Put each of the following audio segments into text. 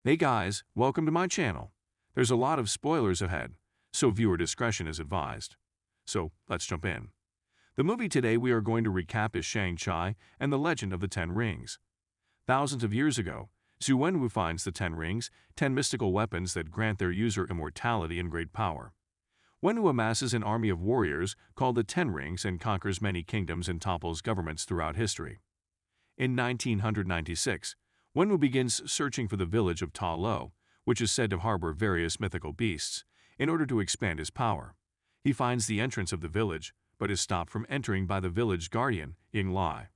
Hey guys, welcome to my channel. There's a lot of spoilers ahead, so viewer discretion is advised. So, let's jump in. The movie today we are going to recap is Shang and the Legend of the Ten Rings. Thousands of years ago, Zhu Wenwu finds the Ten Rings, 10 mystical weapons that grant their user immortality and great power. Wenwu amasses an army of warriors called the Ten Rings and conquers many kingdoms and topples governments throughout history. In 1996, Wenwu begins searching for the village of Ta Lo, which is said to harbor various mythical beasts, in order to expand his power. He finds the entrance of the village, but is stopped from entering by the village guardian, Ying Lai.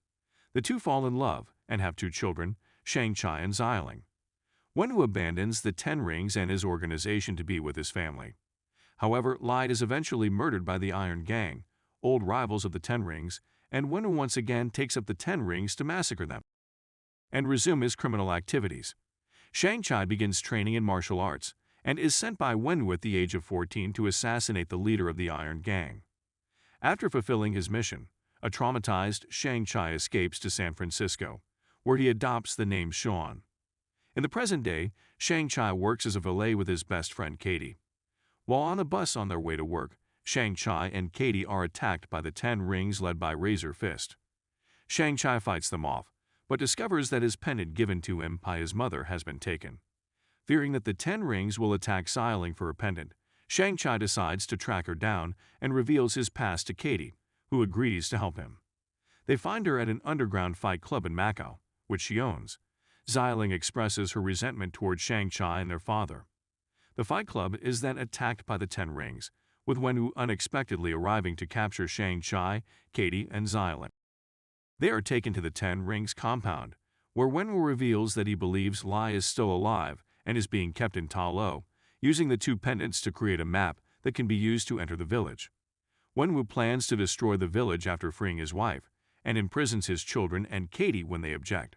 The two fall in love and have two children, Shang and Xialing. Wenwu abandons the Ten Rings and his organization to be with his family. However, Lai is eventually murdered by the Iron Gang, old rivals of the Ten Rings, and Wenwu once again takes up the Ten Rings to massacre them and resume his criminal activities. Shang begins training in martial arts and is sent by Wenwu at the age of 14 to assassinate the leader of the Iron Gang. After fulfilling his mission, a traumatized Shang escapes to San Francisco, where he adopts the name Sean. In the present day, Shang works as a valet with his best friend Katie. While on a bus on their way to work, Shang and Katie are attacked by the Ten Rings led by Razor Fist. Shang fights them off, but discovers that his pendant given to him by his mother has been taken. Fearing that the Ten Rings will attack Xialing for her pendant, Shang decides to track her down and reveals his past to Katie, who agrees to help him. They find her at an underground fight club in Macau, which she owns. Xialing expresses her resentment towards Shang and their father. The fight club is then attacked by the Ten Rings, with Wenwu unexpectedly arriving to capture Shang, Katie, and Xialing. They are taken to the Ten Rings compound, where Wenwu reveals that he believes Lai is still alive and is being kept in Ta Lo, using the two pendants to create a map that can be used to enter the village. Wenwu plans to destroy the village after freeing his wife, and imprisons his children and Katie when they object.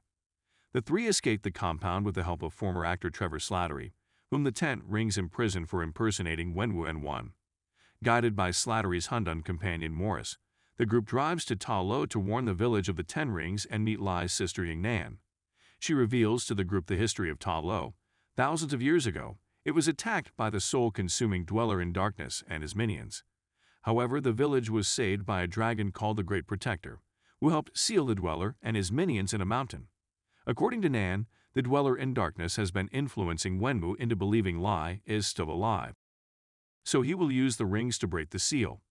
The three escape the compound with the help of former actor Trevor Slattery, whom the Ten Rings imprison for impersonating Wenwu and won. Guided by Slattery's Hundun companion Morris, the group drives to Ta Lo to warn the village of the Ten Rings and meet Lai's sister Yingnan. She reveals to the group the history of Ta Lo. Thousands of years ago, it was attacked by the soul-consuming Dweller in Darkness and his minions. However, the village was saved by a dragon called the Great Protector, who helped seal the Dweller and his minions in a mountain. According to Nan, the Dweller in Darkness has been influencing Wenwu into believing Lai is still alive. So he will use the rings to break the seal.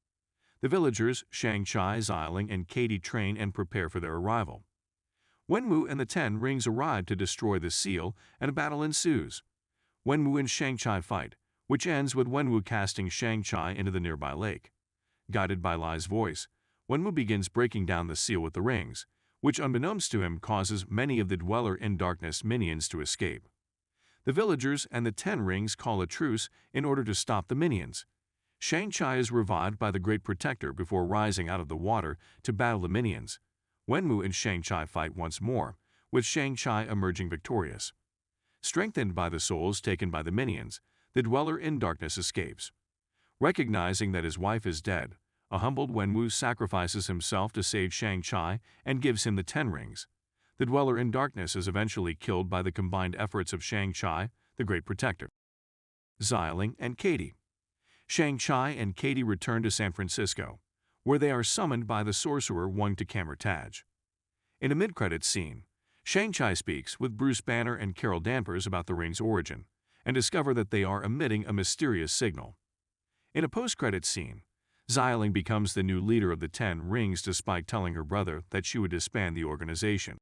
The villagers, Shang Xialing, and Katie train and prepare for their arrival. Wenwu and the Ten Rings arrive to destroy the seal, and a battle ensues. Wenwu and Shang fight, which ends with Wenwu casting Shang into the nearby lake. Guided by Lai's voice, Wenwu begins breaking down the seal with the rings, which unbeknownst to him causes many of the Dweller in Darkness minions to escape. The villagers and the Ten Rings call a truce in order to stop the minions. Shang is revived by the Great Protector before rising out of the water to battle the minions. Wenwu and Shang fight once more, with Shang emerging victorious. Strengthened by the souls taken by the minions, the Dweller in Darkness escapes. Recognizing that his wife is dead, a humbled Wenwu sacrifices himself to save Shang and gives him the Ten Rings. The Dweller in Darkness is eventually killed by the combined efforts of Shang the Great Protector, Xialing, and Katie. Shang and Katie return to San Francisco, where they are summoned by the sorcerer Wang to Camertage. In a mid-credits scene, Shang speaks with Bruce Banner and Carol Danvers about the ring's origin, and discover that they are emitting a mysterious signal. In a post-credits scene, Xialing becomes the new leader of the Ten Rings despite telling her brother that she would disband the organization.